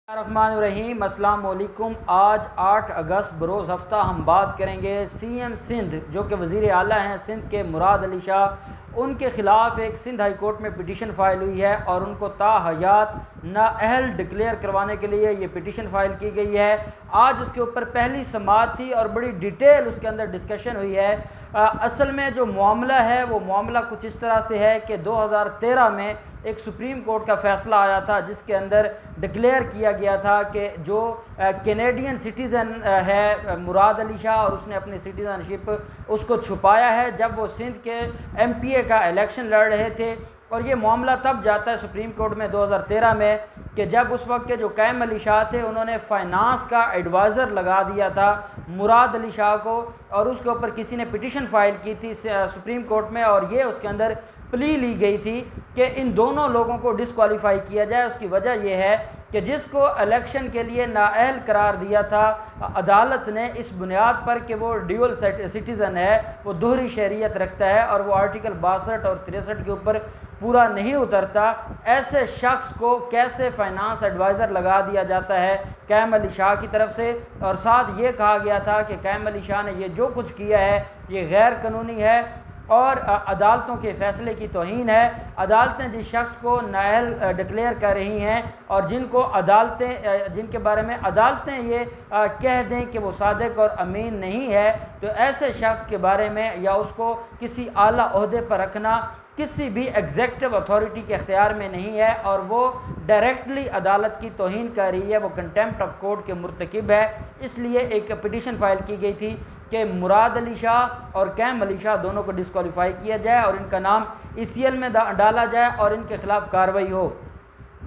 रहीम अस्सलाम वालेकुम। आज 8 अगस्त बरोज़ हफ्ता हम बात करेंगे सीएम सिंध जो कि वज़ीर आला हैं सिंध के मुराद अली शाह, उनके ख़िलाफ़ एक सिंध हाई कोर्ट में पिटीशन फ़ाइल हुई है और उनको ताहयात नाअहल डिक्लेयर करवाने के लिए ये पिटीशन फ़ाइल की गई है। आज उसके ऊपर पहली समाअत थी और बड़ी डिटेल उसके अंदर डिस्कशन हुई है। असल में जो मामला है वो मामला कुछ इस तरह से है कि 2013 में एक सुप्रीम कोर्ट का फ़ैसला आया था जिसके अंदर डिक्लेयर किया गया था कि जो कैनेडियन सिटीज़न है मुराद अली शाह और उसने अपनी सिटीज़नशिप उसको छुपाया है जब वो सिंध के एमपीए का इलेक्शन लड़ रहे थे। और ये मामला तब जाता है सुप्रीम कोर्ट में 2013 में कि जब उस वक्त के जो कैम अली शाह थे उन्होंने फाइनेंस का एडवाइज़र लगा दिया था मुराद अली शाह को, और उसके ऊपर किसी ने पिटीशन फाइल की थी सुप्रीम कोर्ट में और ये उसके अंदर प्ली ली गई थी कि इन दोनों लोगों को डिस्क्वालीफाई किया जाए। उसकी वजह यह है कि जिसको इलेक्शन के लिए नाअहल करार दिया था अदालत ने इस बुनियाद पर कि वो ड्यूअल सिटीज़न है, वो दोहरी शहरियत रखता है और वो आर्टिकल 62 और 63 के ऊपर पूरा नहीं उतरता, ऐसे शख्स को कैसे फाइनेंस एडवाइज़र लगा दिया जाता है कैम अली शाह की तरफ से। और साथ ये कहा गया था कि कैम अली शाह ने ये जो कुछ किया है ये गैर कानूनी है और अदालतों के फ़ैसले की तौहीन है। अदालतें जिस शख्स को नाअहल डिक्लेयर कर रही हैं और जिनको अदालतें जिनके बारे में अदालतें ये कह दें कि वो सादिक और अमीन नहीं है, तो ऐसे शख्स के बारे में या उसको किसी आला ओहदे पर रखना किसी भी एग्जेक्टिव अथॉरिटी के अख्तियार में नहीं है और वो डायरेक्टली अदालत की तौहीन कर रही है, वो कंटेम्प्ट ऑफ कोर्ट के मुर्तकिब है। इसलिए एक पिटीशन फाइल की गई थी कि मुराद अली शाह और कैम अली शाह दोनों को डिस्क्वालीफाई किया जाए और इनका नाम ECL में डाला जाए और इनके ख़िलाफ़ कार्रवाई हो।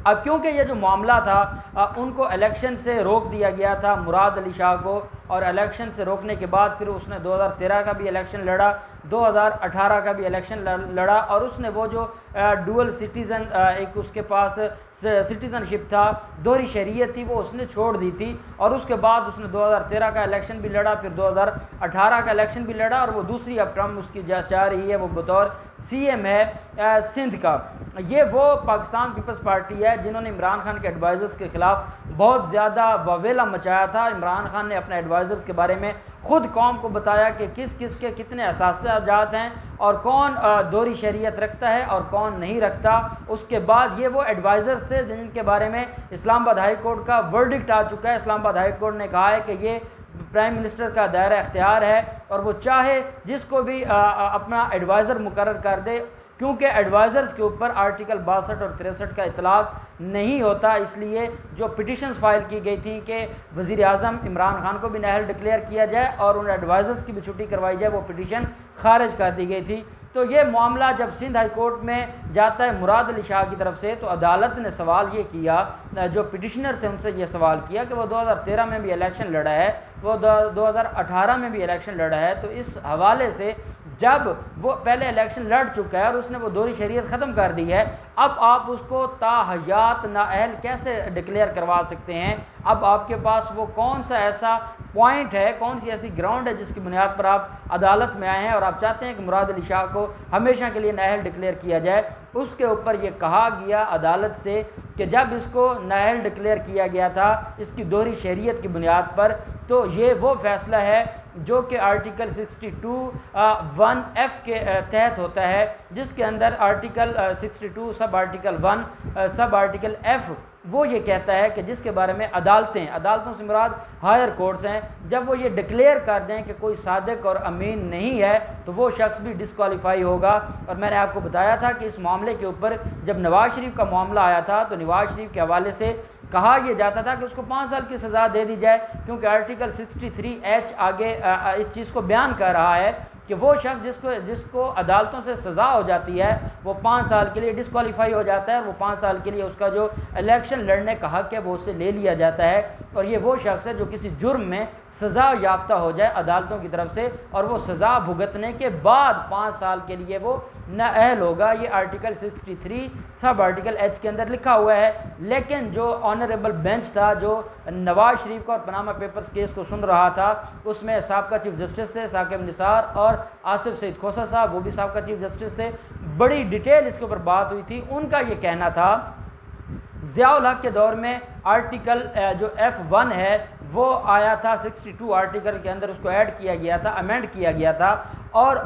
अब क्योंकि ये जो मामला था उनको इलेक्शन से रोक दिया गया था मुराद अली शाह को, और इलेक्शन से रोकने के बाद फिर उसने 2013 का भी इलेक्शन लड़ा, 2018 का भी इलेक्शन लड़ा और उसने वो जो डुअल सिटीज़न एक उसके पास सिटीज़नशिप था, दोहरी शरीयत थी, वो उसने छोड़ दी थी। और उसके बाद उसने 2013 का इलेक्शन भी लड़ा, फिर 2018 का इलेक्शन भी लड़ा और वो दूसरी अब टर्म उसकी जा रही है, वो बतौर CM है सिंध का। ये वो पाकिस्तान पीपल्स पार्टी है जिन्होंने इमरान खान के एडवाइज़र्स के ख़िलाफ़ बहुत ज़्यादा वावेला मचाया था। इमरान खान ने अपने एडवाइज़र्स के बारे में ख़ुद कौम को बताया कि किस किस के कितने असासाजात हैं और कौन दोहरी शरीयत रखता है और कौन नहीं रखता। उसके बाद ये वो एडवाइज़र्स थे जिनके बारे में इस्लामाबाद हाई कोर्ट का वर्डिक्ट आ चुका है। इस्लामाबाद हाई कोर्ट ने कहा है कि ये प्राइम मिनिस्टर का दायरा इख्तियार है और वो चाहे जिसको भी अपना एडवाइज़र मुकर्रर कर दे, क्योंकि एडवाइज़र्स के ऊपर आर्टिकल 62 और 63 का इतलाक़ नहीं होता। इसलिए जो पिटीशंस फाइल की गई थी कि वज़ीर आज़म इमरान खान को भी नाअहल डिक्लेयर किया जाए और उन एडवाइज़र्स की भी छुट्टी करवाई जाए, वो पिटीशन खारिज कर दी गई थी। तो ये मामला जब सिंध हाई कोर्ट में जाता है मुराद अली शाह की तरफ से, तो अदालत ने सवाल ये किया, जो पिटिशनर थे उनसे ये सवाल किया कि वो 2013 में भी इलेक्शन लड़ा है, वो 2018 में भी इलेक्शन लड़ा है, तो इस हवाले से जब वो पहले इलेक्शन लड़ चुका है और उसने वो दोहरी शरीयत ख़त्म कर दी है, अब आप उसको ताहयात नाअहल कैसे डिक्लेयर करवा सकते हैं? अब आपके पास वो कौन सा ऐसा पॉइंट है, कौन सी ऐसी ग्राउंड है जिसकी बुनियाद पर आप अदालत में आए हैं और आप चाहते हैं कि मुराद अली शाह को हमेशा के लिए नाअहल डिक्लेयर किया जाए? उसके ऊपर ये कहा गया अदालत से कि जब इसको नाअहल डिक्लेयर किया गया था इसकी दोहरी शरीयत की बुनियाद पर, तो ये वो फ़ैसला है जो कि आर्टिकल 62(1)(f) के तहत होता है, जिसके अंदर article 62 sub article 1 sub article F वो ये कहता है कि जिसके बारे में अदालतों से मुराद हायर कोर्ट्स हैं, जब वो ये डिक्लेयर कर दें कि कोई सादिक और अमीन नहीं है तो वो शख्स भी डिस्क्वालीफाई होगा। और मैंने आपको बताया था कि इस मामले के ऊपर जब नवाज़ शरीफ का मामला आया था तो नवाज़ शरीफ के हवाले से कहा यह जाता था कि उसको 5 साल की सज़ा दे दी जाए, क्योंकि आर्टिकल 63H आगे इस चीज़ को बयान कर रहा है कि वो शख्स जिसको अदालतों से सज़ा हो जाती है वो 5 साल के लिए डिस्क्वालीफाई हो जाता है और वो 5 साल के लिए उसका जो इलेक्शन लड़ने का हक़ है वो उससे ले लिया जाता है। और ये वो शख्स है जो किसी जुर्म में सज़ा याफ्ता हो जाए अदालतों की तरफ से और वो सज़ा भुगतने के बाद 5 साल के लिए वो नाअहल होगा। ये आर्टिकल 63 सब आर्टिकल H के अंदर लिखा हुआ है। लेकिन जो ऑनरेबल बेंच था जो नवाज़ शरीफ का और पनामा पेपर्स केस को सुन रहा था, उसमें साबका चीफ जस्टिस थे साकिब निसार और आसिफ सईद खोसा साहब, वो भी साबका चीफ जस्टिस थे। बड़ी डिटेल इसके ऊपर बात हुई थी। उनका ये कहना था ज़ियाउल हक के दौर में आर्टिकल जो F1 है वो आया था 62 आर्टिकल के अंदर, उसको ऐड किया गया था, अमेंड किया गया था। और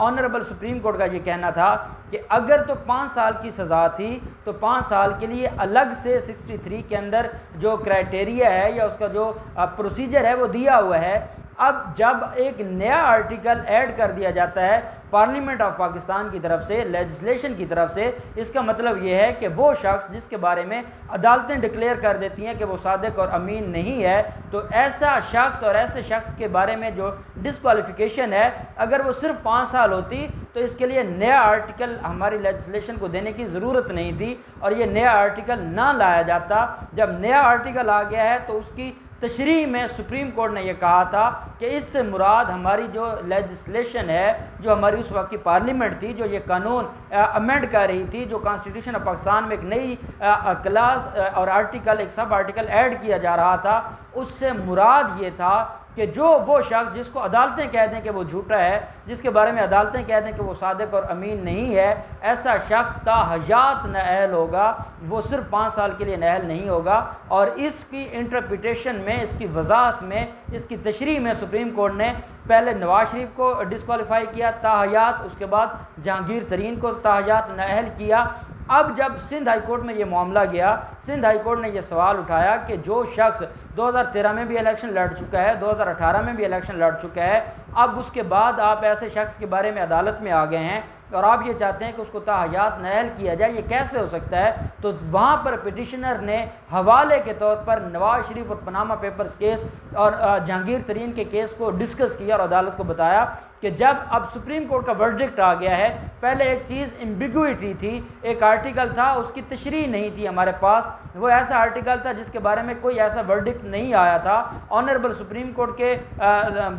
ऑनरेबल सुप्रीम कोर्ट का ये कहना था कि अगर तो 5 साल की सज़ा थी तो 5 साल के लिए अलग से 63 के अंदर जो क्राइटेरिया है या उसका जो प्रोसीजर है वो दिया हुआ है। अब जब एक नया आर्टिकल ऐड कर दिया जाता है पार्लियामेंट ऑफ पाकिस्तान की तरफ से, लेजिस्लेशन की तरफ से, इसका मतलब यह है कि वो शख्स जिसके बारे में अदालतें डिक्लेयर कर देती हैं कि वो सादिक और अमीन नहीं है, तो ऐसा शख्स और ऐसे शख्स के बारे में जो डिस्क्वालिफिकेशन है, अगर वो सिर्फ 5 साल होती तो इसके लिए नया आर्टिकल हमारी लेजिस्लेशन को देने की ज़रूरत नहीं थी और ये नया आर्टिकल ना लाया जाता। जब नया आर्टिकल आ गया है तो उसकी तशरीह में सुप्रीम कोर्ट ने यह कहा था कि इससे मुराद हमारी जो लेजिस्लेशन है, जो हमारी उस वक्त की पार्लियामेंट थी, जो ये कानून अमेंड कर रही थी, जो कॉन्स्टिट्यूशन ऑफ पाकिस्तान में एक नई क्लास और आर्टिकल, एक सब आर्टिकल ऐड किया जा रहा था, उससे मुराद ये था कि जो वो शख्स जिसको अदालतें कह दें कि वो झूठा है, जिसके बारे में अदालतें कह दें कि वो सादिक और अमीन नहीं है, ऐसा शख्स ताहयात नाअहल होगा, वो सिर्फ 5 साल के लिए नाअहल नहीं होगा। और इसकी इंटरप्रिटेशन में, इसकी वजाहत में, इसकी तशरीह में सुप्रीम कोर्ट ने पहले नवाज शरीफ को डिस्क्वालीफाई किया ताहयात, उसके बाद जहांगीर तरीन को ताहयात नाअहल किया। अब जब सिंध हाई कोर्ट में ये मामला गया, सिंध हाई कोर्ट ने यह सवाल उठाया कि जो शख्स 2013 में भी इलेक्शन लड़ चुका है, 2018 में भी इलेक्शन लड़ चुका है, अब उसके बाद आप ऐसे शख्स के बारे में अदालत में आ गए हैं और आप ये चाहते हैं कि उसको ताहयात नाअहल किया जाए, ये कैसे हो सकता है? तो वहाँ पर पिटिशनर ने हवाले के तौर पर नवाज शरीफ और पनामा पेपर्स केस और जहांगीर तरीन के केस को डिस्कस किया और अदालत को बताया कि जब अब सुप्रीम कोर्ट का वर्डिक्ट आ गया है, पहले एक चीज़ एम्बिग्युइटी थी, एक आर्टिकल था, उसकी तशरीह नहीं थी हमारे पास, वो ऐसा आर्टिकल था जिसके बारे में कोई ऐसा वर्डिक्ट नहीं आया था। ऑनरेबल सुप्रीम कोर्ट के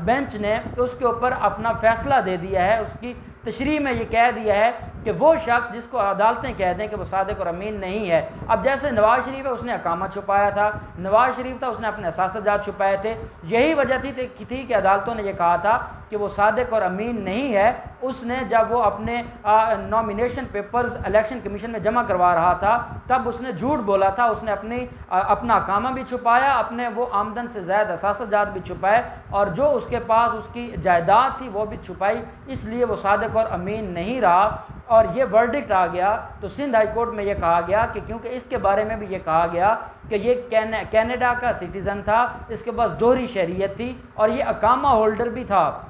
बेंच ने उसके ऊपर अपना फैसला दे दिया है, उसकी तशरीह में ये कह दिया है कि वो शख्स जिसको अदालतें कह दें कि वो सादिक और अमीन नहीं है। अब जैसे नवाज शरीफ है, उसने अकामा छुपाया था, नवाज शरीफ था, उसने अपने असासजात छुपाए थे, यही वजह थी कि अदालतों ने यह कहा था कि वो सादिक और अमीन नहीं है। उसने जब वो अपने नॉमिनेशन पेपर्स इलेक्शन कमीशन में जमा करवा रहा था तब उसने झूठ बोला था, उसने अपना अकामा भी छुपाया, अपने वो आमदन से ज़्यादा असासजात भी छुपाए और जो उसके पास उसकी जायदाद थी वो भी छुपाई, इसलिए वो सादिक और अमीन नहीं रहा। और ये वर्डिक्ट आ गया तो सिंध हाई कोर्ट में ये कहा गया कि क्योंकि इसके बारे में भी ये कहा गया कि ये कनाडा का सिटीज़न था, इसके पास दोहरी शहरियत थी और ये अकामा होल्डर भी था,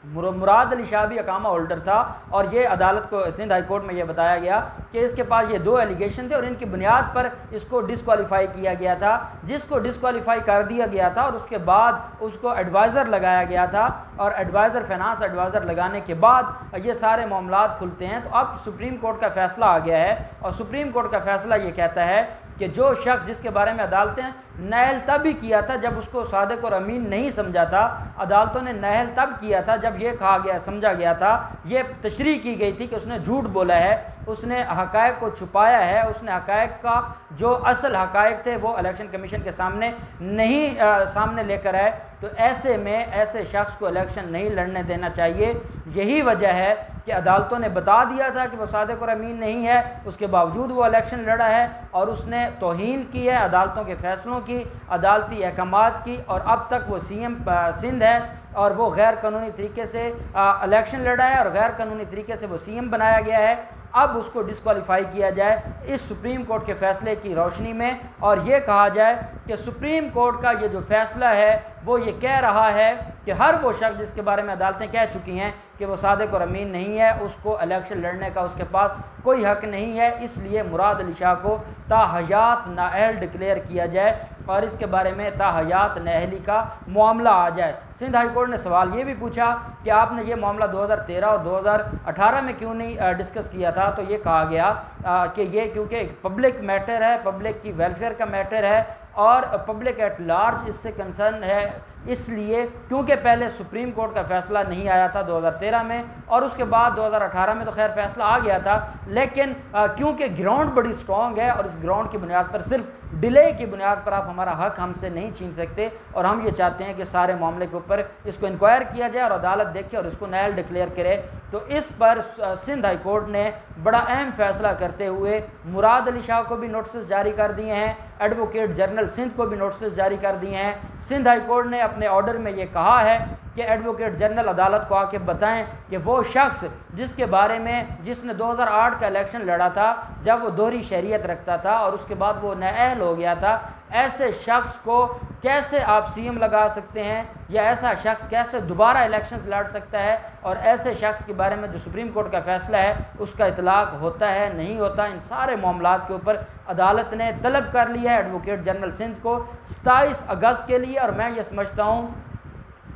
मुराद अली शाह भी अकामा होल्डर था। और ये अदालत को सिंध हाई कोर्ट में ये बताया गया कि इसके पास ये 2 एलिगेशन थे और इनकी बुनियाद पर इसको डिस्क्वालीफाई किया गया था, जिसको डिस्क्वालीफाई कर दिया गया था और उसके बाद उसको एडवाइज़र लगाया गया था और एडवाइज़र फाइनेंस एडवाइज़र लगाने के बाद ये सारे मामलात खुलते हैं। तो अब सुप्रीम कोर्ट का फ़ैसला आ गया है और सुप्रीम कोर्ट का फ़ैसला ये कहता है कि जो शख्स जिसके बारे में अदालतें नाअहल तब ही किया था जब उसको सादिक और अमीन नहीं समझा था, अदालतों ने नाअहल तब किया था जब ये कहा गया, समझा गया था, ये तशरीह की गई थी कि उसने झूठ बोला है, उसने हक़ाइक़ को छुपाया है, उसने हक़ाइक़ का जो असल हक़ाइक़ थे वो इलेक्शन कमीशन के सामने नहीं सामने लेकर आए। तो ऐसे में ऐसे शख्स को इलेक्शन नहीं लड़ने देना चाहिए। यही वजह है कि अदालतों ने बता दिया था कि वो सादिक और अमीन नहीं है, उसके बावजूद वो इलेक्शन लड़ा है और उसने तौहीन की है अदालतों के फ़ैसलों की, अदालती अहकामात की, और अब तक वो CM सिंध है और वो गैर कानूनी तरीके से इलेक्शन लड़ा है और गैर कानूनी तरीके से वो CM बनाया गया है। अब उसको डिस्क्वालीफाई किया जाए इस सुप्रीम कोर्ट के फ़ैसले की रोशनी में और ये कहा जाए कि सुप्रीम कोर्ट का ये जो फ़ैसला है वो ये कह रहा है कि हर वो शख्स जिसके बारे में अदालतें कह चुकी हैं कि वो सादिक और अमीन नहीं है, उसको इलेक्शन लड़ने का उसके पास कोई हक़ नहीं है। इसलिए मुराद अली शाह को ताहयात नाअहल डिक्लेयर किया जाए और इसके बारे में ताहयात नाअहली का मामला आ जाए। सिंध हाई कोर्ट ने सवाल ये भी पूछा कि आपने ये मामला 2013 और 2018 में क्यों नहीं डिस्कस किया था? तो ये कहा गया कि ये क्योंकि एक पब्लिक मैटर है, पब्लिक की वेलफेयर का मैटर है और पब्लिक एट लार्ज इससे कंसर्न है, इसलिए क्योंकि पहले सुप्रीम कोर्ट का फ़ैसला नहीं आया था 2013 में और उसके बाद 2018 में तो खैर फ़ैसला आ गया था, लेकिन क्योंकि ग्राउंड बड़ी स्ट्रॉन्ग है और इस ग्राउंड की बुनियाद पर, सिर्फ डिले की बुनियाद पर आप हमारा हक़ हमसे नहीं छीन सकते और हम ये चाहते हैं कि सारे मामले के ऊपर इसको इंक्वायर किया जाए और अदालत देखे और इसको नाअहल डिक्लेयर करे। तो इस पर सिंध हाई कोर्ट ने बड़ा अहम फैसला करते हुए मुराद अली शाह को भी नोटिस जारी कर दिए हैं, एडवोकेट जनरल सिंध को भी नोटिस जारी कर दिए हैं। सिंध हाई कोर्ट ने अपने ऑर्डर में ये कहा है कि एडवोकेट जनरल अदालत को आके बताएं कि वो शख्स जिसके बारे में जिसने 2008 का इलेक्शन लड़ा था जब वो दोहरी शहरियत रखता था और उसके बाद वो नाअहल हो गया था, ऐसे शख्स को कैसे आप सीएम लगा सकते हैं या ऐसा शख्स कैसे दोबारा इलेक्शंस लड़ सकता है, और ऐसे शख्स के बारे में जो सुप्रीम कोर्ट का फैसला है उसका इतलाक होता है नहीं होता। इन सारे मामलात के ऊपर अदालत ने तलब कर लिया है एडवोकेट जनरल सिंध को 27 अगस्त के लिए। और मैं ये समझता हूँ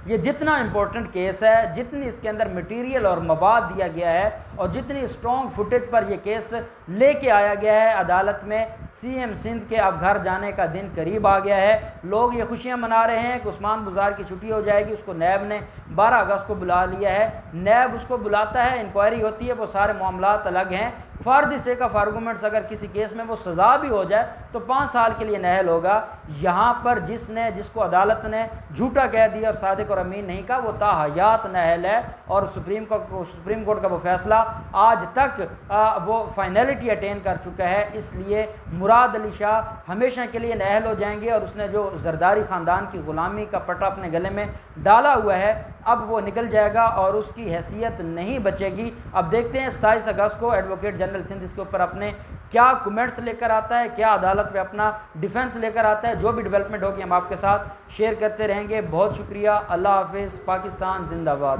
ये जितना इम्पोर्टेंट केस है, जितनी इसके अंदर मटेरियल और मवाद दिया गया है और जितनी स्ट्रॉन्ग फुटेज पर यह केस लेके आया गया है अदालत में, सीएम सिंध के अब घर जाने का दिन करीब आ गया है। लोग ये खुशियां मना रहे हैं कि उस्मान बुज़ार की छुट्टी हो जाएगी। उसको नैब ने 12 अगस्त को बुला लिया है। नैब उसको बुलाता है, इंक्वायरी होती है, वो सारे मामलात अलग हैं। For the sake of arguments अगर किसी केस में वो सज़ा भी हो जाए तो 5 साल के लिए नाअहल होगा। यहाँ पर जिसको अदालत ने झूठा कह दिया और सादिक और अमीन नहीं कहा, वो ताहयात नाअहल है और सुप्रीम कोर्ट का वो फैसला आज तक वो फाइनलिटी अटेन कर चुका है। इसलिए मुराद अली शाह हमेशा के लिए नाअहल हो जाएंगे और उसने जो जरदारी ख़ानदान की ग़ुलामी का पट्टा अपने गले में डाला हुआ है अब वो निकल जाएगा और उसकी हैसियत नहीं बचेगी। अब देखते हैं 27 अगस्त को एडवोकेट जनरल सिंध इसके ऊपर अपने क्या कमेंट्स लेकर आता है, क्या अदालत में अपना डिफेंस लेकर आता है। जो भी डेवलपमेंट होगी हम आपके साथ शेयर करते रहेंगे। बहुत शुक्रिया। अल्लाह हाफिज़। पाकिस्तान जिंदाबाद।